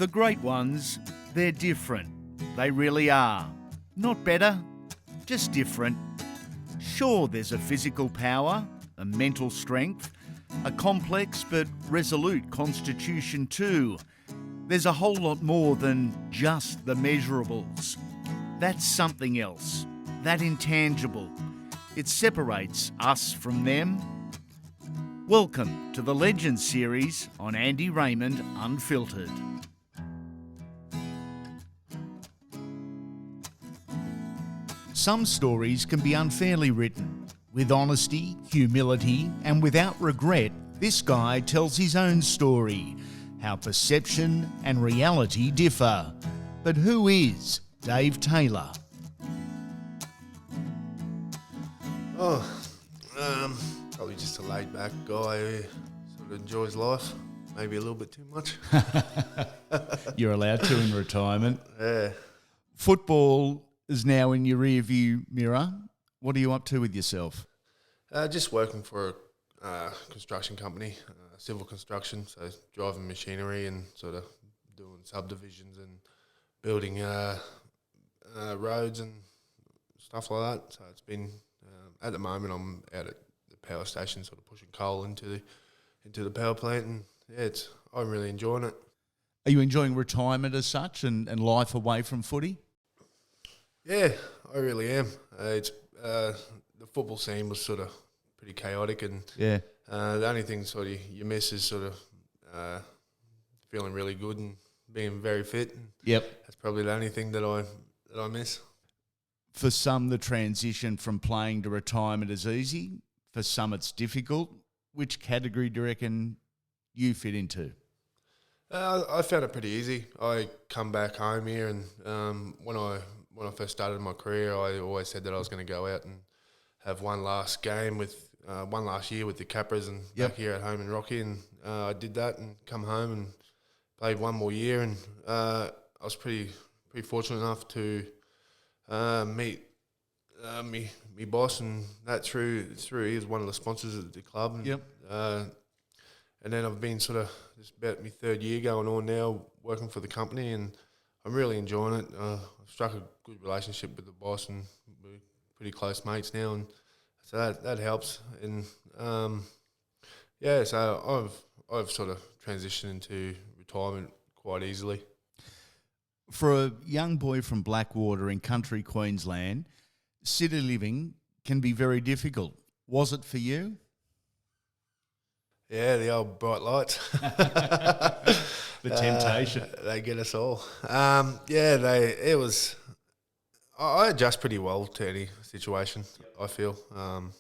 The great ones, they're different. They really are. Not better, just different. Sure, there's a physical power, a mental strength, a complex but resolute constitution too. There's a whole lot more than just the measurables. That's something else, that intangible. It separates us from them. Welcome to the Legends series on Andy Raymond Unfiltered. Some stories can be unfairly written. With honesty, humility, and without regret, this guy tells his own story, how perception and reality differ. But who is Dave Taylor? Probably just a laid-back guy who sort of enjoys life, maybe a little bit too much. You're allowed to in retirement. Yeah. Football is now in your rearview mirror. What are you up to with yourself? Just working for a construction company, civil construction, so driving machinery and sort of doing subdivisions and building roads and stuff like that. So it's been, at the moment I'm out at the power station sort of pushing coal into the power plant, and yeah, I'm really enjoying it. Are you enjoying retirement as such and life away from footy? Yeah, I really am. The football scene was sort of pretty chaotic, and yeah, the only thing sort of you miss is sort of feeling really good and being very fit. Yep, that's probably the only thing that I miss. For some, the transition from playing to retirement is easy. For some, it's difficult. Which category do you reckon you fit into? I found it pretty easy. I come back home here, and when I first started my career, I always said that I was going to go out and have one last year with the Capras and back here at home in Rocky, and I did that and come home and played one more year, and I was pretty fortunate enough to meet me boss, and that through he was one of the sponsors of the club, and, and then I've been sort of just about my third year going on now working for the company, and I'm really enjoying it. I've struck a good relationship with the boss, and we're pretty close mates now, and so that helps. And so I've sort of transitioned into retirement quite easily. For a young boy from Blackwater in country Queensland, city living can be very difficult. Was it for you? Yeah, the old bright lights. The temptation. They get us all. I adjust pretty well to any situation, I feel. I'm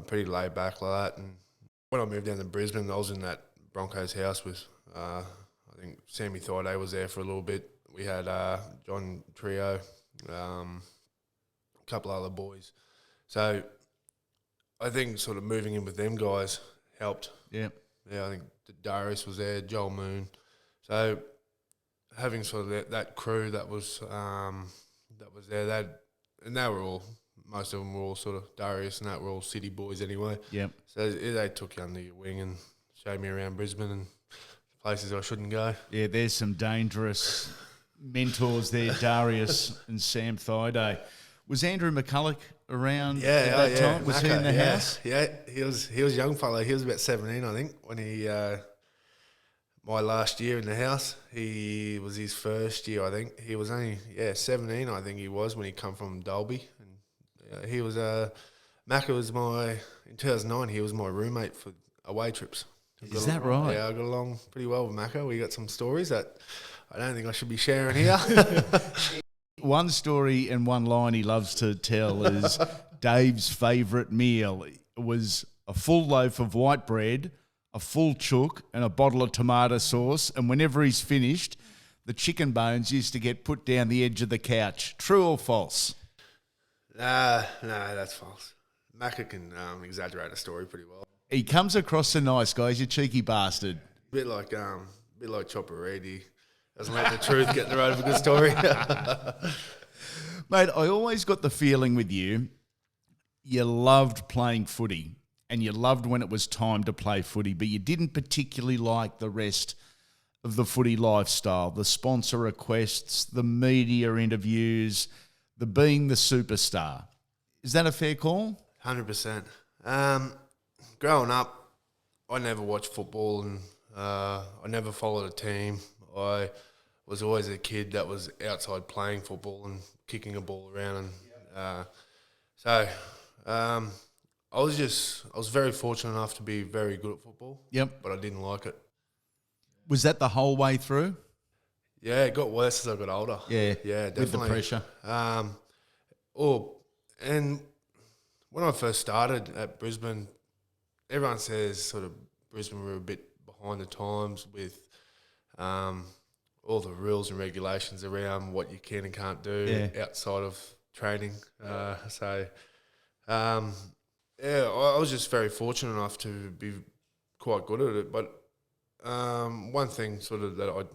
pretty laid back like that. And when I moved down to Brisbane, I was in that Broncos house with, I think Sammy Thaiday was there for a little bit. We had John Trio, a couple other boys. So I think sort of moving in with them guys helped. Yeah. Yeah, I think Darius was there, Joel Moon. So having sort of that crew that was there, and they were all, most of them were all sort of Darius and that were all city boys anyway. Yep. So they took you under your wing and showed me around Brisbane and places I shouldn't go. Yeah, there's some dangerous mentors there, Darius and Sam Thaiday. Was Andrew McCulloch around at that time? Was he in the house? Yeah, he was a young fella. He was about 17, I think, when he my last year in the house. He was his first year, I think. He was only 17, I think he was, when he come from Dalby. And he was Macca was in 2009. He was my roommate for away trips. Is that right? Yeah, I got along pretty well with Macca. We got some stories that I don't think I should be sharing here. One story and one line he loves to tell is Dave's favourite meal was a full loaf of white bread, a full chook and a bottle of tomato sauce, and whenever he's finished, the chicken bones used to get put down the edge of the couch. True or false? No, that's false. Macca can exaggerate a story pretty well. He comes across a nice guy. He's a cheeky bastard. Bit like Chopper Reed. He doesn't let the truth get in the road of a good story. Mate, I always got the feeling with you loved playing footy and you loved when it was time to play footy, but you didn't particularly like the rest of the footy lifestyle, the sponsor requests, the media interviews, the being the superstar. Is that a fair call? 100%. Growing up, I never watched football and I never followed a team. I was always a kid that was outside playing football and kicking a ball around. And I was very fortunate enough to be very good at football. Yep. But I didn't like it. Was that the whole way through? Yeah, it got worse as I got older. Yeah, definitely. with the pressure. And when I first started at Brisbane, everyone says sort of Brisbane were a bit behind the times with all the rules and regulations around what you can and can't do outside of training. I was just very fortunate enough to be quite good at it. But one thing sort of that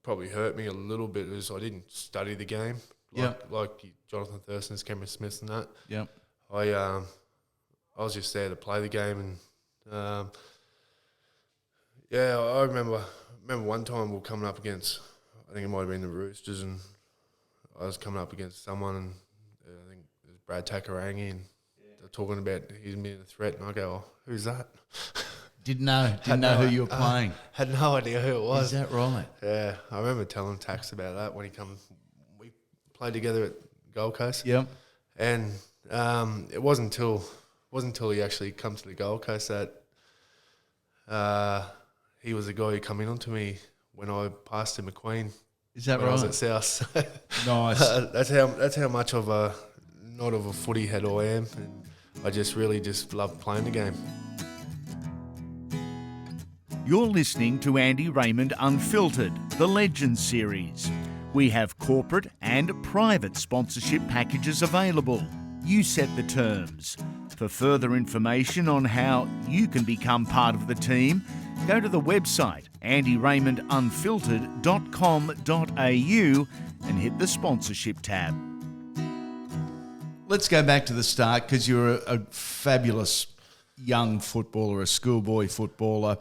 probably hurt me a little bit is I didn't study the game like Jonathan Thurston's, Cameron Smith and that. Yeah. I was just there to play the game and I remember one time we were coming up against, I think it might have been the Roosters, and I was coming up against someone, and I think it was Brad Takarangi, and they're talking about he's being a threat, and I go, "Oh, who's that?" Didn't know who you were playing. Had no idea who it was. Is that right? Yeah, I remember telling Tax about that when he come. We played together at Gold Coast. Yep. And it wasn't until he actually come to the Gold Coast that he was the guy who come in onto me when I passed him a Queen. Is that when right? I was at South. Nice. That's how much of a not of a footy head I am, and I just really love playing the game. You're listening to Andy Raymond Unfiltered, the Legends series. We have corporate and private sponsorship packages available. You set the terms. For further information on how you can become part of the team, go to the website andyraymondunfiltered.com.au and hit the sponsorship tab. Let's go back to the start, because you're a fabulous young footballer, a schoolboy footballer,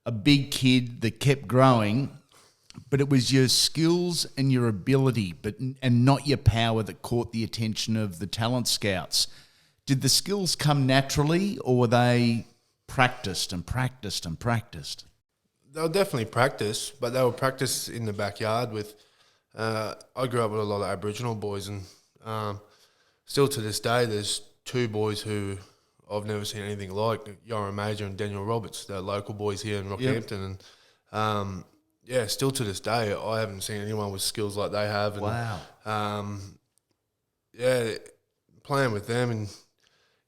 a big kid that kept growing, but it was your skills and your ability and not your power that caught the attention of the talent scouts. Did the skills come naturally, or were they practiced and practiced and practiced? They were definitely practiced, but they were practiced in the backyard with... I grew up with a lot of Aboriginal boys, and still to this day there's two boys who I've never seen anything like, Yoram Major and Daniel Roberts, the local boys here in Rockhampton. And still to this day I haven't seen anyone with skills like they have. And, wow. Playing with them, and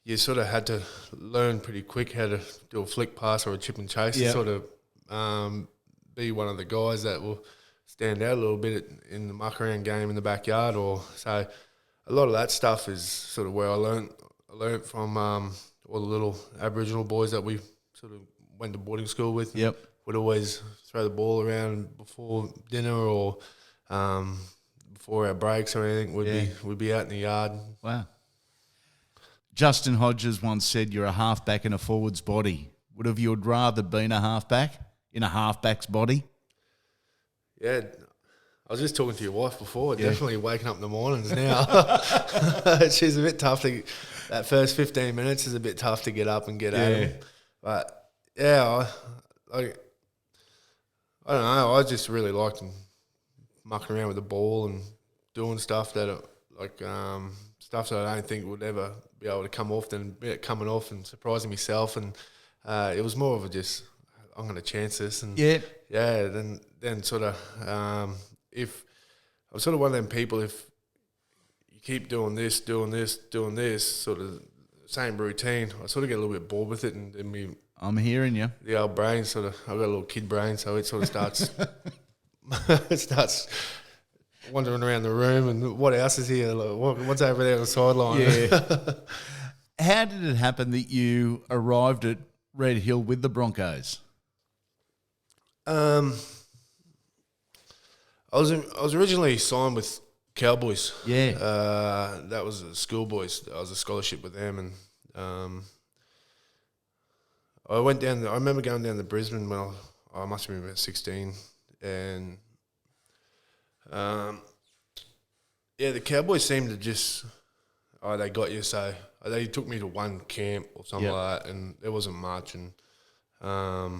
you sort of had to learn pretty quick how to do a flick pass or a chip and chase to sort of be one of the guys that will stand out a little bit in the muck around game in the backyard. So a lot of that stuff is sort of where I learnt from all the little Aboriginal boys that we sort of went to boarding school with. Yep. Would always throw the ball around before dinner or before our breaks or anything. We'd be out in the yard. Wow. Justin Hodges once said, "You're a halfback in a forward's body." Would you rather been a halfback in a halfback's body? Yeah, I was just talking to your wife before. Definitely waking up in the mornings now. She's a bit tough that first 15 minutes is a bit tough to get up and get at him. But I don't know. I just really liked mucking around with the ball and doing stuff that stuff that I don't think would ever be able to come off, then coming off and surprising myself. And it was more of a just, I'm going to chance this. And then sort of, if I'm sort of one of them people, if you keep doing this, sort of same routine, I sort of get a little bit bored with it, and then I'm hearing you. The old brain sort of, I've got a little kid brain, so it sort of starts, wandering around the room and what else is here? Like, what's over there on the sideline? Yeah. How did it happen that you arrived at Red Hill with the Broncos? I was originally signed with Cowboys. Yeah. That was schoolboys. I was a scholarship with them, and I went down. I remember going down to Brisbane when I must have been about 16, and the Cowboys seemed to just, they got you, so they took me to one camp or something like that, and there wasn't much, and I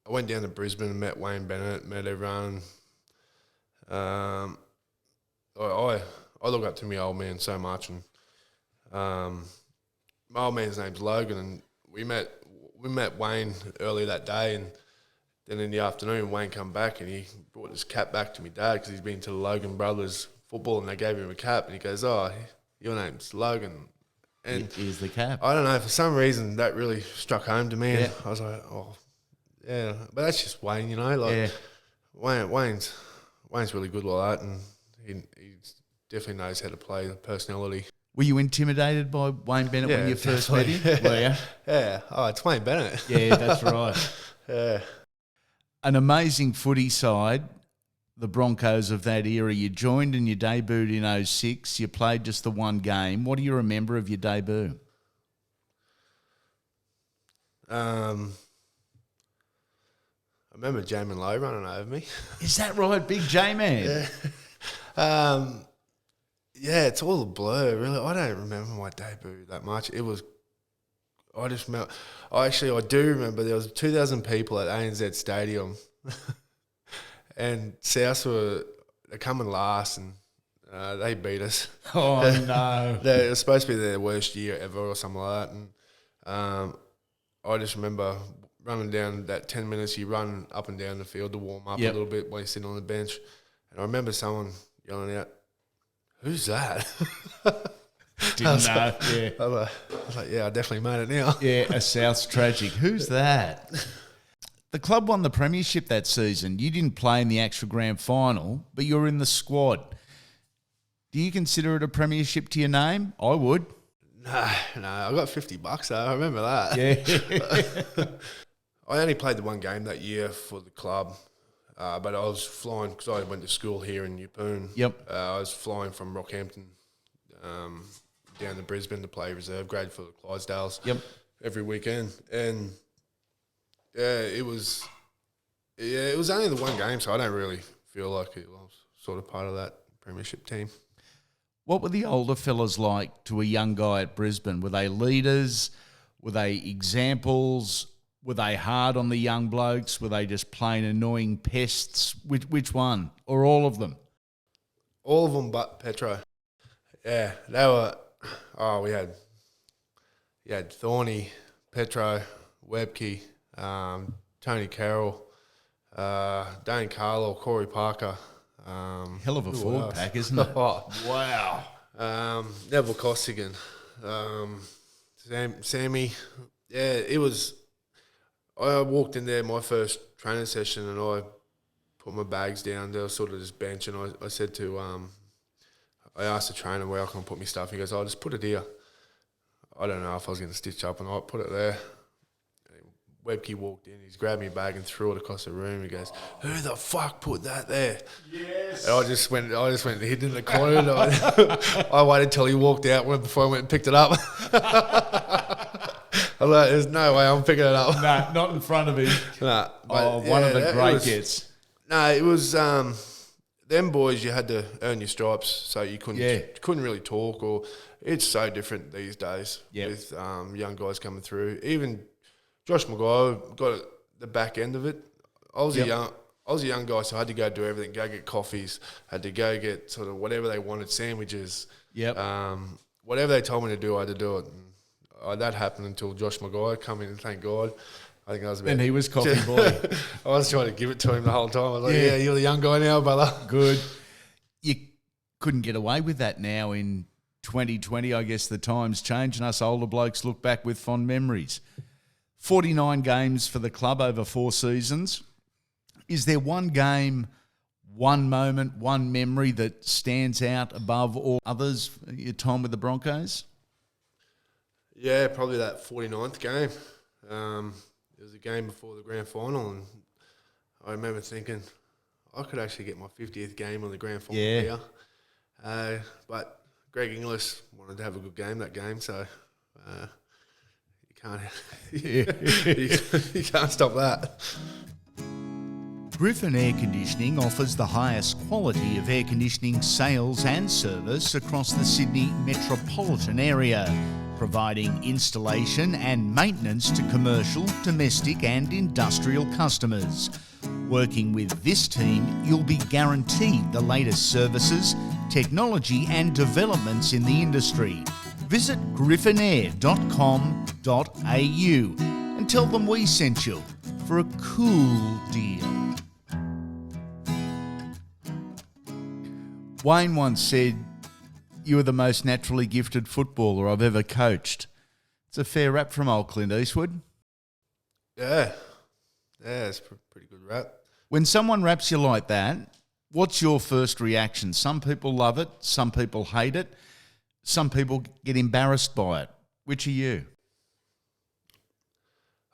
went down to Brisbane and met Wayne Bennett, met everyone. I look up to my old man so much, and my old man's name's Logan, and we met Wayne early that day, and then in the afternoon Wayne come back and he brought his cap back to my dad because he's been to the Logan brothers football, and they gave him a cap, and he goes, "Oh, your name's Logan." And here's the cap. I don't know, for some reason that really struck home to me. And I was like, oh, yeah. But that's just Wayne, you know. Like Wayne's really good like that, and he definitely knows how to play the personality. Were you intimidated by Wayne Bennett when you first met him? Were you? Yeah. Oh, it's Wayne Bennett. Yeah, that's right. Yeah. An amazing footy side, the Broncos of that era. You joined and you debuted in 2006. You played just the one game. What do you remember of your debut? I remember Jamin Lowe running over me. Is that right, big J-man? Yeah. It's all a blur, really. I don't remember my debut that much. It was, I do remember there was 2,000 people at ANZ Stadium, and South were coming last, and they beat us. Oh no! It was supposed to be their worst year ever, or something like that. And I just remember running down that 10 minutes. You run up and down the field to warm up a little bit while you're sitting on the bench, and I remember someone yelling out, "Who's that?" Didn't know. Yeah. I was like, yeah, I definitely made it now. Yeah, a South's tragic. Who's that? The club won the Premiership that season. You didn't play in the actual grand final, but you were in the squad. Do you consider it a Premiership to your name? I would. No, I got $50 though. I remember that. Yeah. I only played the one game that year for the club, but I was flying because I went to school here in Yeppoon. Yep. I was flying from Rockhampton down to Brisbane to play reserve grade for the Clydesdales. Yep. Every weekend, and it was only the one game, so I don't really feel like I was sort of part of that Premiership team. What were the older fellas like to a young guy at Brisbane? Were they leaders? Were they examples? Were they hard on the young blokes? Were they just plain annoying pests? Which one? Or all of them? All of them but Petro. Yeah, they were. Oh, we had Thorny, Petro, Webke, Tony Carroll, Dane Carlo, Corey Parker. Hell of a forward pack, isn't it? Wow. Neville Costigan, Sammy. Yeah, it was. I walked in there my first training session, and I put my bags down. They were sort of this bench, and I said to I asked the trainer where I can put my stuff. He goes, "I'll just put it here." I don't know if I was going to stitch up, and I put it there. Webke walked in, he's grabbed my bag and threw it across the room. He goes, "Who the fuck put that there?" Yes. And I just went hid in the corner. I waited till he walked out before I went and picked it up. I was like, "There's no way I'm picking it up." No, not in front of him. Nah, one of the great gets. No, it was them boys. You had to earn your stripes, so you couldn't really talk. Or it's so different these days with young guys coming through. Even Josh Maguire got the back end of it. I was a young guy, so I had to go do everything. Go get coffees. Had to go get sort of whatever they wanted, sandwiches. Yep. Whatever they told me to do, I had to do it. And that happened until Josh Maguire come in, and thank God. I think I was about... And he was coffee boy. I was trying to give it to him the whole time. I was like, yeah, you're the young guy now, brother. Good. You couldn't get away with that now in 2020. I guess the times change, and us older blokes look back with fond memories. 49 games for the club over 4 seasons. Is there one game, one moment, one memory that stands out above all others, your time with the Broncos? Yeah, probably that 49th game. It was a game before the grand final, and I remember thinking, I could actually get my 50th game on the grand final here. But Greg Inglis wanted to have a good game that game, so... you can't stop that. Griffin Air Conditioning offers the highest quality of air conditioning sales and service across the Sydney metropolitan area, providing installation and maintenance to commercial, domestic and industrial customers. Working with this team, you'll be guaranteed the latest services, technology and developments in the industry. Visit griffinair.com.au and tell them we sent you for a cool deal. Wayne once said, "You are the most naturally gifted footballer I've ever coached." It's a fair rap from old Clint Eastwood. Yeah, it's a pretty good rap. When someone raps you like that, what's your first reaction? Some people love it, some people hate it, some people get embarrassed by it. Which are you?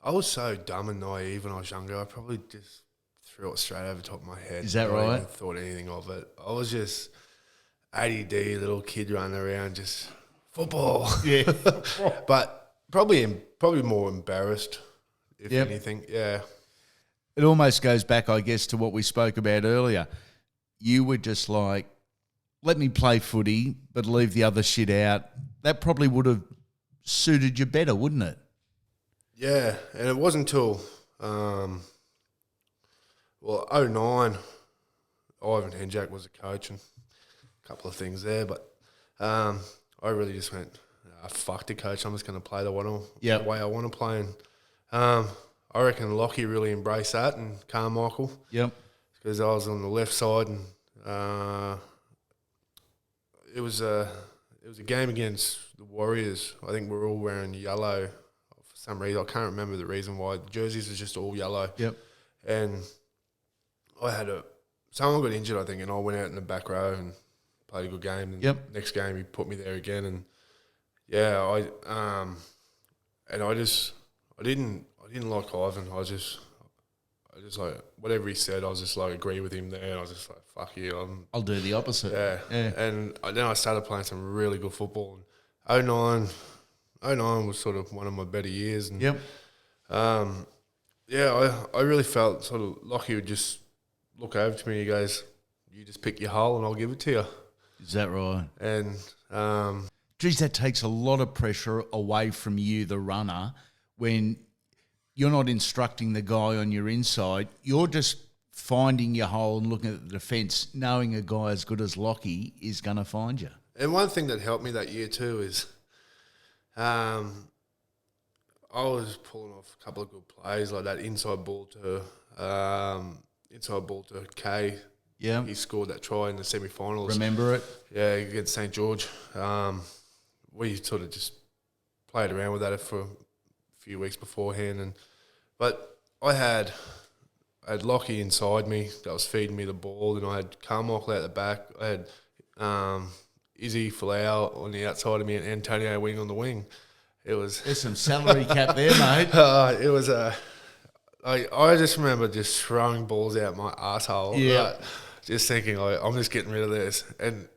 I was so dumb and naive when I was younger. I probably just threw it straight over the top of my head. Is that I right? even thought anything of it. I was just ADD little kid running around, just football. Yeah. But probably more embarrassed, if anything. Yeah. It almost goes back, I guess, to what we spoke about earlier. You were just like, let me play footy, but leave the other shit out. That probably would have suited you better, wouldn't it? Yeah, and it wasn't until, 2009, Ivan Henjak was a coach and a couple of things there, but I really just went, fuck the coach, I'm just going to play the way I want to play. And I reckon Lockie really embraced that, and Carmichael. Yep. Because I was on the left side, and it was a game against the Warriors. I think we were all wearing yellow for some reason. I can't remember the reason why. The jerseys was just all yellow. Yep. And someone got injured, I think, and I went out in the back row and played a good game. And next game he put me there again, and I didn't like Ivan. I just like whatever he said, I was just like agree with him there, and I was just like, fuck you, I'll do the opposite. Yeah. And then I started playing some really good football. And 09 was sort of one of my better years. And I really felt sort of Lockie would just look over to me. He goes, "You just pick your hole, and I'll give it to you." Is that right? And geez, that takes a lot of pressure away from you, the runner, when you're not instructing the guy on your inside. You're just finding your hole and looking at the defence, knowing a guy as good as Lockie is going to find you. And one thing that helped me that year too is I was pulling off a couple of good plays, like that inside ball to Kay. Yeah. He scored that try in the semi-finals. Remember it? Yeah, against St. George. We sort of just played around with that for a few weeks beforehand. But I had Lockie inside me that was feeding me the ball, and I had Carmichael out the back. I had Izzy Folau on the outside of me and Antonio Wing on the wing. There's some salary cap there, mate. It was I just remember just throwing balls out my arsehole. Yeah. Just thinking, I'm just getting rid of this. And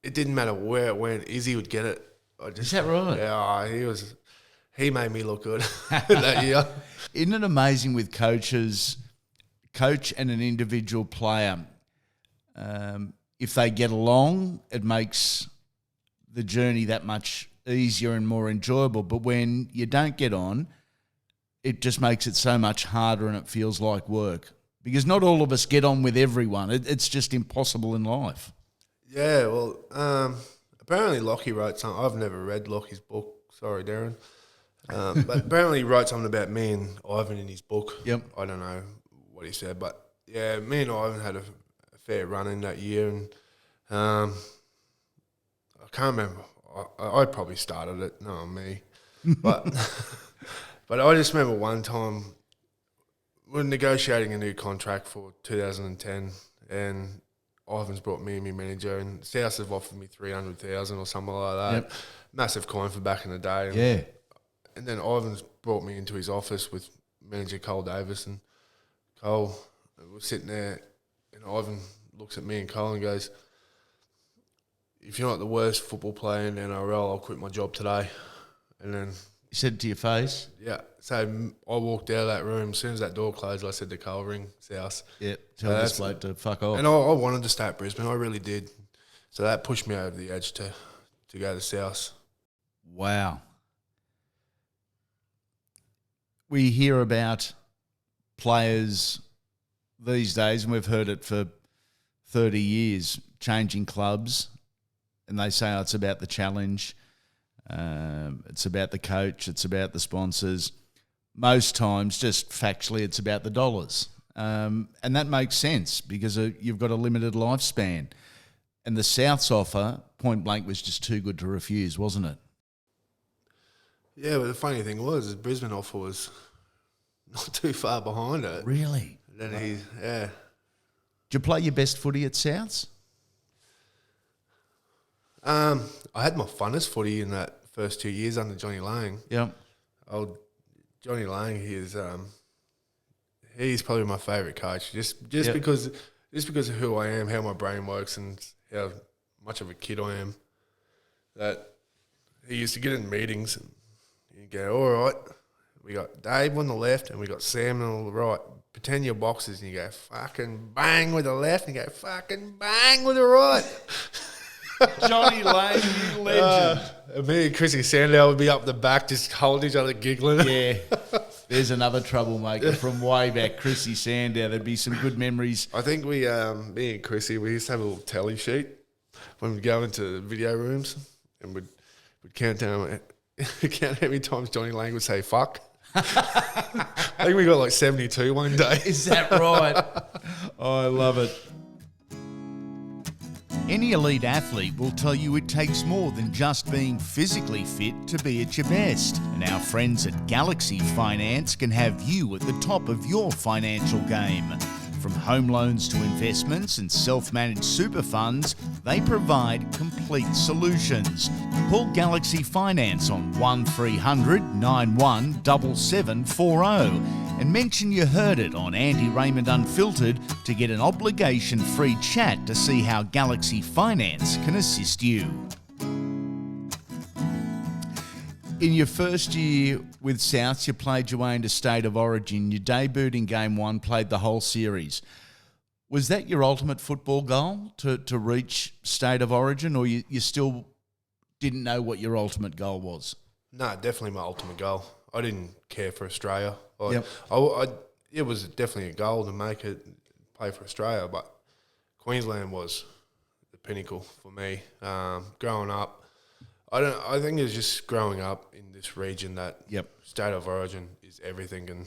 it didn't matter where it went. Izzy would get it. Is that right? Yeah, he made me look good that year. Isn't it amazing with coach and an individual player, if they get along, it makes the journey that much easier and more enjoyable. But when you don't get on, it just makes it so much harder, and it feels like work. Because not all of us get on with everyone. It's just impossible in life. Yeah, well, apparently Lockie wrote something. I've never read Lockie's book. Sorry, Darren. But apparently he wrote something about me and Ivan in his book. Yep. I don't know what he said, but yeah, me and Ivan had a fair run in that year, and I can't remember. I probably started it, no, me. But but I just remember one time we were negotiating a new contract for 2010, and Ivan's brought me and my manager, and South have offered me 300,000 or something like that. Yep. Massive coin for back in the day. Yeah. And then Ivan's brought me into his office with manager Cole Davis, and Cole was sitting there, and Ivan looks at me and Cole and goes, "If you're not the worst football player in the NRL, I'll quit my job today." And then You said it to your face? Yeah. So I walked out of that room. As soon as that door closed, I said to Culvering, South. Yeah, tell this bloke to fuck off. And I wanted to stay at Brisbane. I really did. So that pushed me over the edge to go to South. Wow. We hear about players these days, and we've heard it for 30 years, changing clubs, and they say, it's about the challenge, it's about the coach, it's about the sponsors. Most times, just factually, it's about the dollars. And that makes sense because you've got a limited lifespan. And the South's offer, point blank, was just too good to refuse, wasn't it? Yeah, but the funny thing was, Brisbane offer was not too far behind it. Really? Then yeah. Did you play your best footy at Souths? I had my funnest footy in that first 2 years under Johnny Lang. Yep. Johnny Lang, he's probably my favourite coach. Just Yep. because of who I am, how my brain works, and how much of a kid I am. That he used to get in meetings and he'd go, all right, we got Dave on the left and we got Sam on the right. Pretend your boxes, and you go fucking bang with the left and you go fucking bang with the right. Johnny Lang, you legend. And me and Chrissy Sandow would be up the back just holding each other giggling. Yeah. There's another troublemaker from way back, Chrissy Sandow. There'd be some good memories. I think me and Chrissy, we used to have a little tally sheet when we'd go into video rooms and we'd count down count how many times Johnny Lang would say fuck. I think we got like 72 one day. Is that right? Oh, I love it. Any elite athlete will tell you it takes more than just being physically fit to be at your best. And our friends at Galaxy Finance can have you at the top of your financial game. From home loans to investments and self-managed super funds, they provide complete solutions. Call Galaxy Finance on 1300 91 7740 and mention you heard it on Andy Raymond Unfiltered to get an obligation-free chat to see how Galaxy Finance can assist you. In your first year with Souths, you played your way into State of Origin. You debuted in Game 1, played the whole series. Was that your ultimate football goal, to reach State of Origin, or you still didn't know what your ultimate goal was? No, definitely my ultimate goal. I didn't care for Australia. Yep. It was definitely a goal to make it play for Australia, but Queensland was the pinnacle for me. Growing up, I think it's just growing up in this region that State of Origin is everything, and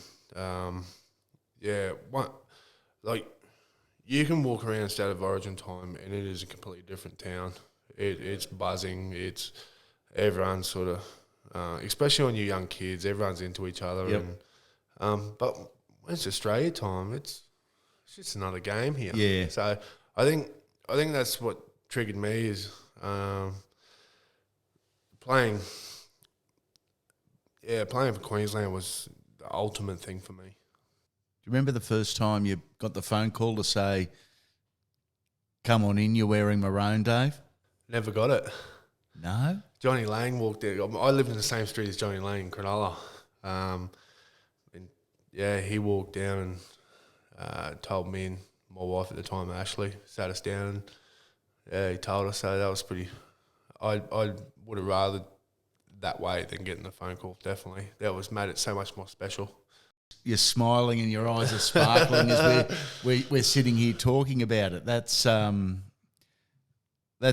you can walk around State of Origin time and it is a completely different town. It's buzzing. It's everyone's sort of, especially when you're young kids, everyone's into each other. Yep. And but when it's Australia time, it's just another game here. Yeah. So I think that's what triggered me is. Playing for Queensland was the ultimate thing for me. Do you remember the first time you got the phone call to say, come on in, you're wearing maroon, Dave? Never got it. No? Johnny Lang walked in. I lived in the same street as Johnny Lang in Cronulla. He walked down and told me and my wife at the time, Ashley, sat us down and he told us. So that was pretty... I would have rather that way than getting the phone call, definitely. That was made it so much more special. You're smiling and your eyes are sparkling as we're sitting here talking about it. That's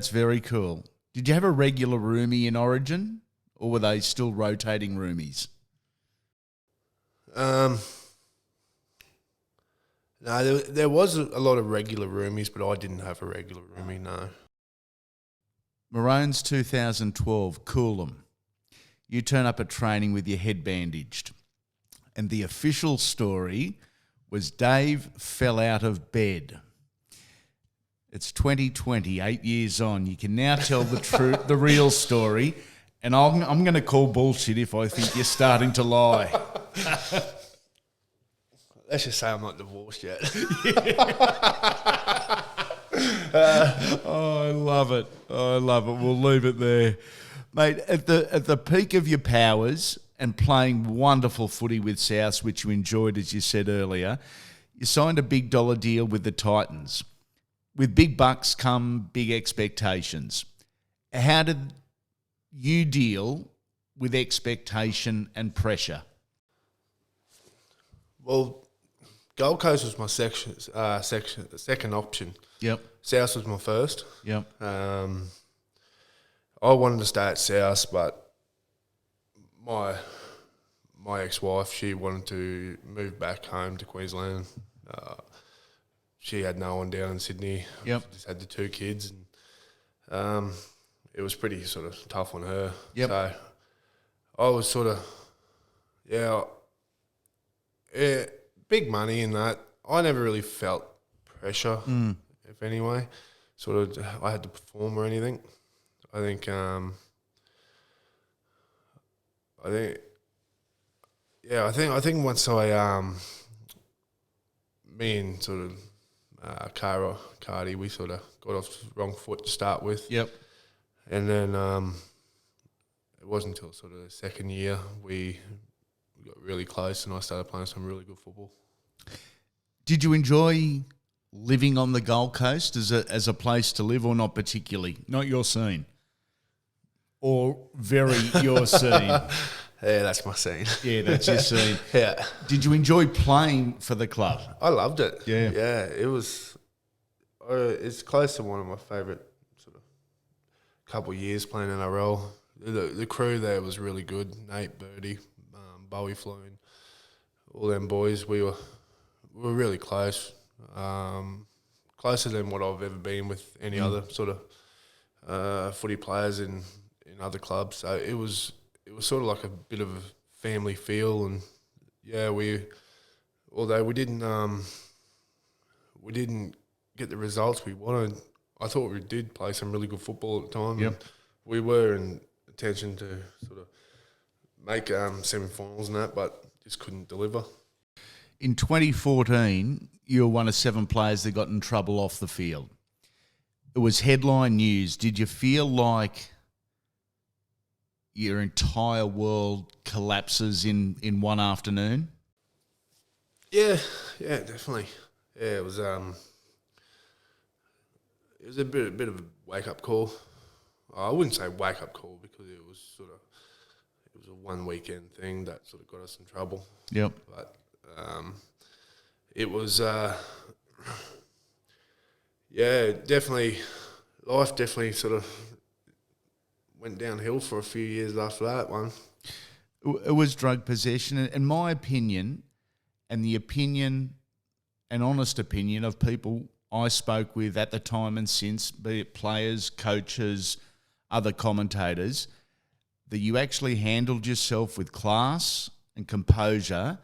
very cool. Did you have a regular roomie in Origin, or were they still rotating roomies? No, there was a lot of regular roomies, but I didn't have a regular roomie, no. Maroons 2012, Coolum. You turn up at training with your head bandaged. And the official story was Dave fell out of bed. It's 2020, 8 years on. You can now tell the real story. And I'm going to call bullshit if I think you're starting to lie. Let's just say I'm not divorced yet. I love it. We'll leave it there. Mate, at the peak of your powers and playing wonderful footy with South, which you enjoyed, as you said earlier. You signed a big dollar deal with the Titans. With big bucks come big expectations. How did you deal with expectation and pressure? Well, Gold Coast was my second option. Yep. South was my first. Yep. I wanted to stay at South, but my ex-wife, she wanted to move back home to Queensland. She had no one down in Sydney. Yep. Just had the 2 kids, and it was pretty sort of tough on her. Yep. So I was sort of, big money in that. I never really felt pressure, if anyway. Sort of, I had to perform or anything. I think once me and sort of Cardi, we sort of got off the wrong foot to start with. Yep. And then it wasn't until sort of the second year we got really close and I started playing some really good football. Did you enjoy living on the Gold Coast as a place to live, or not particularly? Not your scene? Or very your scene? Yeah, that's my scene. Yeah, that's your scene. Yeah. Did you enjoy playing for the club? I loved it. Yeah. Yeah, it was... it's close to one of my favourite sort of couple of years playing NRL. The crew there was really good. Nate, Birdie, Bowie Floon, all them boys. We were really close. Closer than what I've ever been with any other sort of footy players in other clubs. So it was sort of like a bit of a family feel, and yeah, although we didn't get the results we wanted, I thought we did play some really good football at the time. Yep. We were in intention to sort of make semi-finals and that, but just couldn't deliver. In 2014, you were one of 7 players that got in trouble off the field. It was headline news. Did you feel like your entire world collapses in one afternoon? Yeah, definitely. Yeah, it was a bit of a wake-up call. I wouldn't say wake-up call because it was a one weekend thing that sort of got us in trouble. Yep. But it was definitely life definitely sort of went downhill for a few years after that one. It was drug possession, and my opinion, and the opinion, an honest opinion of people I spoke with at the time and since, be it players, coaches, other commentators, that you actually handled yourself with class and composure,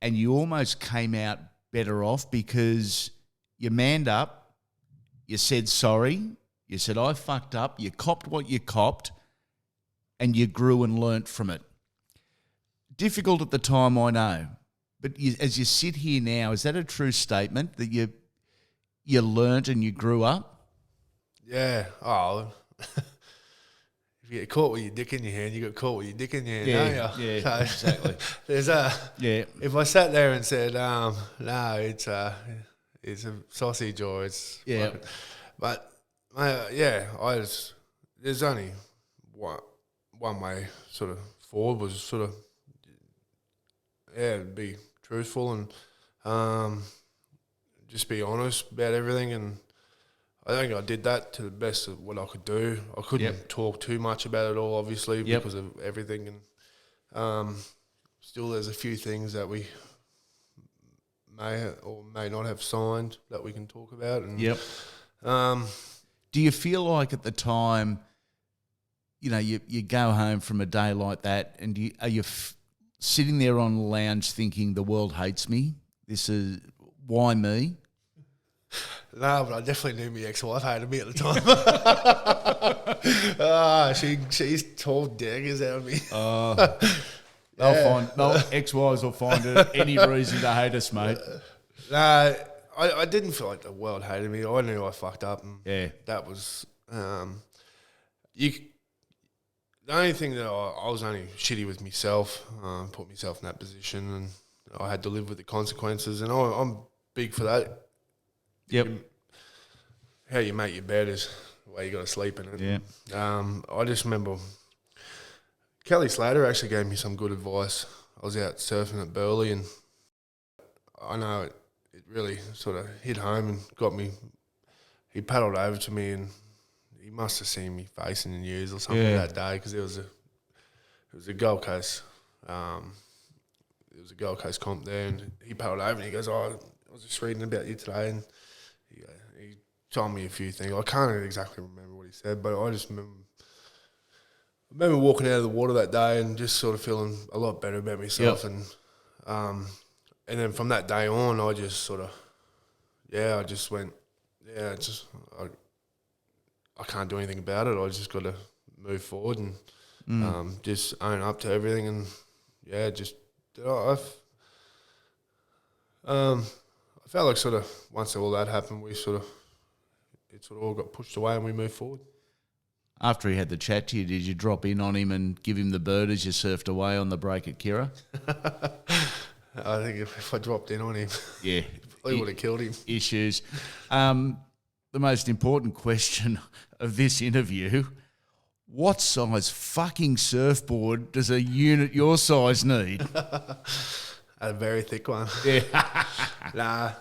and you almost came out better off because you manned up, you said sorry, you said, I fucked up, you copped what you copped, and you grew and learnt from it. Difficult at the time, I know, but as you sit here now, is that a true statement that you learnt and you grew up? Yeah. Oh, if you get caught with your dick in your hand, you got caught with your dick in your hand, don't you? Yeah, so exactly. There's if I sat there and said, no, it's a sausage or it's... Yeah. But there's only one way sort of forward was sort of, be truthful and just be honest about everything, and I think I did that to the best of what I could do. I couldn't talk too much about it all, obviously, because of everything, and still there's a few things that we may or may not have signed that we can talk about. And do you feel like at the time, you go home from a day like that, and are you sitting there on the lounge thinking the world hates me? This is why me? No, but I definitely knew my ex-wife hated me at the time. She's tall daggers out of me. Ex-wives will find any reason to hate us, mate. No, I didn't feel like the world hated me. I knew I fucked up, and that was The only thing that I was only shitty with myself, put myself in that position, and I had to live with the consequences. And I'm big for that. Yep. How you make your bed is the way you got to sleep in it. Yeah. I just remember Kelly Slater actually gave me some good advice. I was out surfing at Burleigh, and I know it really sort of hit home and got me. He paddled over to me, and he must have seen me face in the news or something that day, because it was a Gold Coast. It was a Gold Coast comp there, and he paddled over and he goes, "Oh, I was just reading about you today," and he told me a few things. I can't exactly remember what he said, but I just remember walking out of the water that day and just sort of feeling a lot better about myself. And then from that day on, I just sort of, I just went, I can't do anything about it. I just got to move forward and just own up to everything. And I felt like sort of once all that happened, it sort of all got pushed away and we moved forward. After he had the chat to you, did you drop in on him and give him the bird as you surfed away on the break at Kirra? I think if I dropped in on him, yeah, he would have killed him. Issues. The most important question of this interview: what size fucking surfboard does a unit your size need? A very thick one. Yeah. Nah,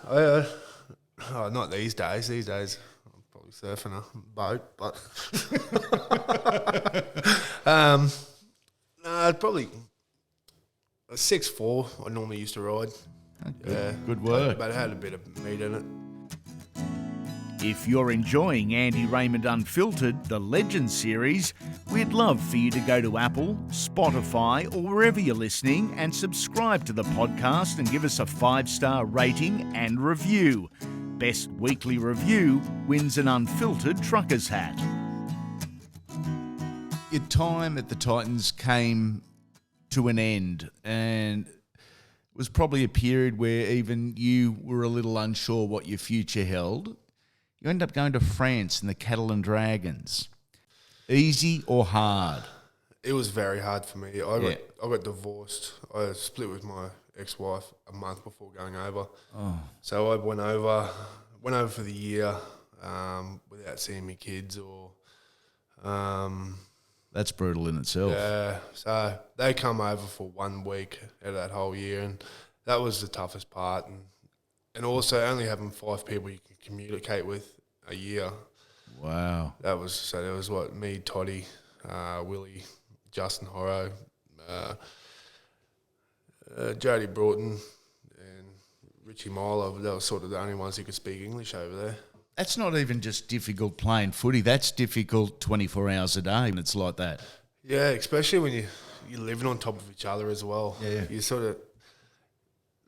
not these days. These days, I'm probably surfing a boat, but no, probably a 6'4". I normally used to ride. Good work. But it had a bit of meat in it. If you're enjoying Andy Raymond Unfiltered, the Legends series, we'd love for you to go to Apple, Spotify, or wherever you're listening and subscribe to the podcast and give us a 5-star rating and review. Best weekly review wins an Unfiltered Trucker's hat. Your time at the Titans came to an end, and it was probably a period where even you were a little unsure what your future held. You end up going to France and the Catalan Dragons. Easy or hard? It was very hard for me. I got divorced. I split with my ex-wife a month before going over. Oh. So I went over for the year without seeing my kids or. That's brutal in itself. Yeah. So they come over for 1 week out of that whole year, and that was the toughest part. And also only having 5 people you can communicate with a year. Wow. There was me, Toddy, Willie, Justin Horro, Jody Broughton, and Richie Myler. They were sort of the only ones who could speak English over there. That's not even just difficult playing footy. That's difficult 24 hours a day, and it's like that. Yeah, especially when you're living on top of each other as well. Yeah. You sort of,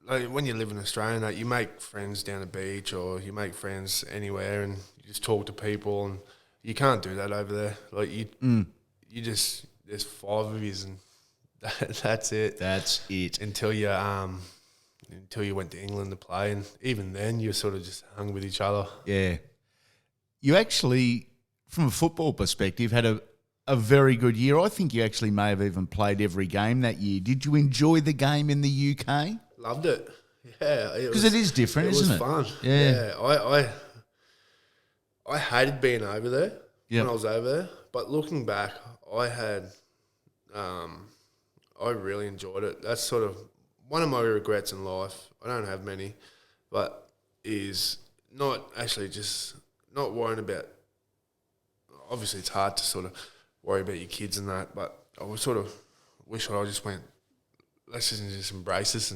like when you live in Australia, you make friends down the beach or you make friends anywhere and you just talk to people, and you can't do that over there. Like you just, there's 5 of you and that's it. That's it. Until you went to England to play, and even then you sort of just hung with each other. Yeah. You actually, from a football perspective, had a very good year. I think you actually may have even played every game that year. Did you enjoy the game in the UK? Loved it. Yeah. Because it is different, isn't it? It was fun. Yeah. I hated being over there when I was over there, but looking back, I really enjoyed it. That's sort of one of my regrets in life. I don't have many, but is not actually just not worrying about. Obviously, it's hard to sort of worry about your kids and that, but I was sort of wish I just went. Let's just embrace this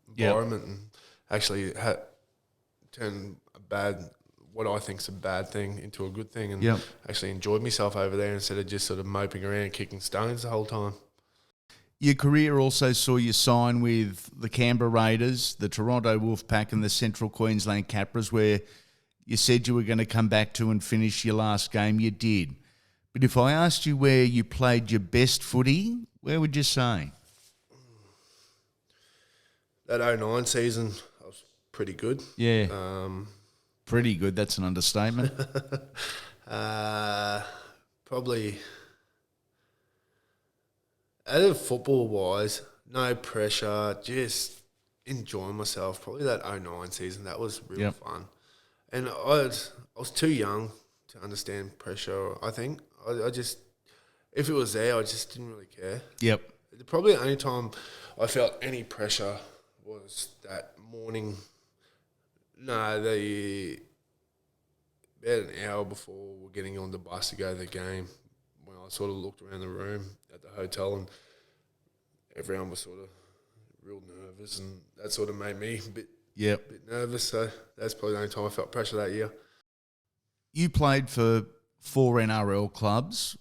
environment and actually turn what I think is a bad thing into a good thing, and actually enjoyed myself over there instead of just sort of moping around kicking stones the whole time. Your career also saw you sign with the Canberra Raiders, the Toronto Wolfpack and the Central Queensland Capras, where you said you were going to come back to and finish your last game. You did. But if I asked you where you played your best footy, where would you say? That 2009 season, I was pretty good. Yeah. Pretty good, that's an understatement. Probably Out of football-wise, no pressure, just enjoying myself. Probably that 2009 season, that was real fun. And I was too young to understand pressure, I think. I just, if it was there, I just didn't really care. Yep. Probably the only time I felt any pressure was that morning. No, about an hour before we're getting on the bus to go to the game, when I sort of looked around the room at the hotel and everyone was sort of real nervous, and that sort of made me a bit nervous. So that's probably the only time I felt pressure that year. You played for 4 NRL clubs.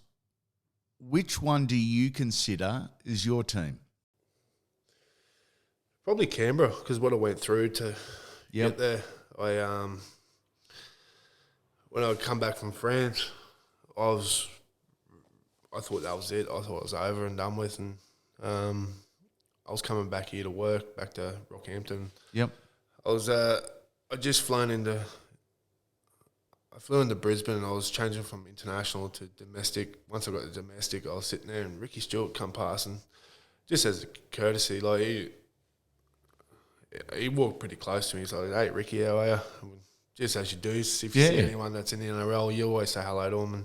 Which one do you consider is your team? Probably Canberra, because what I went through to get there. When I come back from France, I thought that was it. I thought it was over and done with, and I was coming back here to work, back to Rockhampton. Yep. I just flew into Brisbane, and I was changing from international to domestic. Once I got to domestic, I was sitting there, and Ricky Stewart come past, and just as a courtesy, like he walked pretty close to me. He's like, "Hey, Ricky, how are you?" Just as you do, if you see anyone that's in the NRL, you always say hello to them. And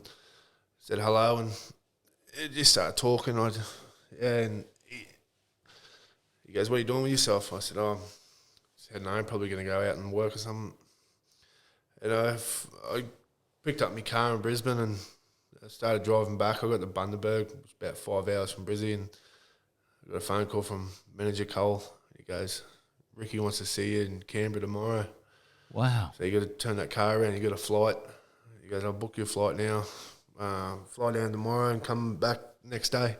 said hello, and it just started talking. And he goes, "What are you doing with yourself?" I said, "No, I'm probably going to go out and work or something." And I picked up my car in Brisbane and I started driving back. I got to Bundaberg, it was about 5 hours from Brisbane. And I got a phone call from manager Cole. He goes, "Ricky wants to see you in Canberra tomorrow." Wow. So you got to turn that car around, you got a flight. He goes, "I'll book you a flight now. Fly down tomorrow and come back next day."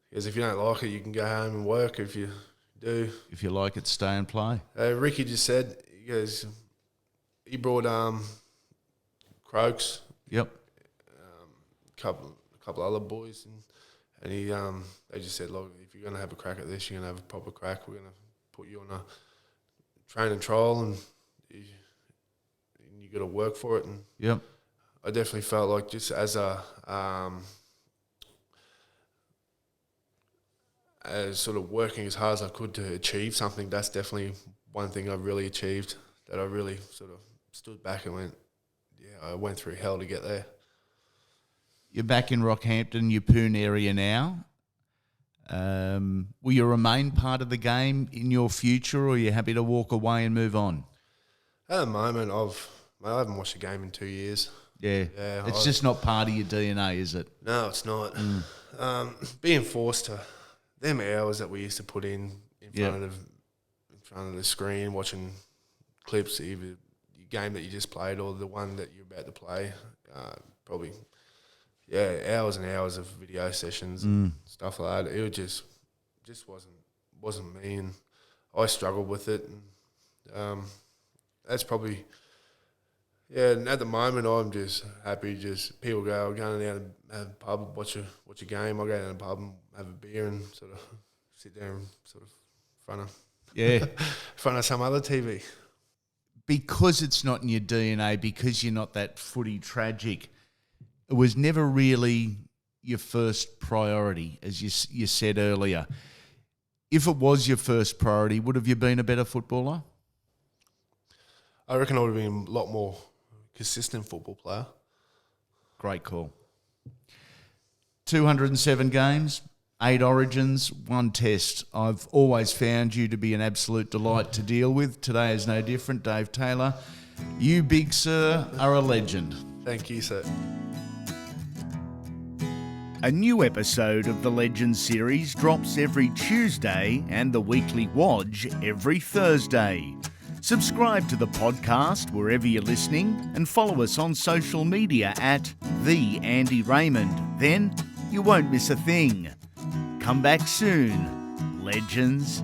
He goes, "If you don't like it, you can go home and work. If you do." If you like it, stay and play. Ricky just said, he goes, he brought Croaks. Yep. A couple other boys, and he they just said, "Look, if you're going to have a crack at this, you're going to have a proper crack. We're going to put you on a training trial, and you got to work for it." And yep. I definitely felt like just as sort of working as hard as I could to achieve something, that's definitely one thing I've really achieved, that I really sort of stood back and went, yeah, I went through hell to get there. You're back in Rockhampton, Yeppoon area now. Will you remain part of the game in your future, or are you happy to walk away and move on? At the moment, I haven't watched a game in 2 years. Yeah. It's just not part of your DNA, is it? No, it's not. Being forced to them hours that we used to put in front of the screen, watching clips, either your game that you just played or the one that you're about to play, probably hours and hours of video sessions and stuff like that. It just wasn't me, and I struggled with it. And that's probably. Yeah, and at the moment I'm just happy. Just people go, "I'm going down to have a pub, watch a game." I go down to the pub and have a beer and sort of sit there and sort of front of some other TV. Because it's not in your DNA, because you're not that footy tragic, it was never really your first priority, as you said earlier. If it was your first priority, would have you been a better footballer? I reckon I would have been a lot more consistent football player. Great call. 207 games, 8 origins, 1 test. I've always found you to be an absolute delight to deal with. Today is no different. Dave Taylor, you, big sir, are a legend. Thank you, sir. A new episode of the Legends series drops every Tuesday and the weekly Wodge every Thursday. Subscribe to the podcast wherever you're listening and follow us on social media at The Andy Raymond. Then you won't miss a thing. Come back soon, Legends.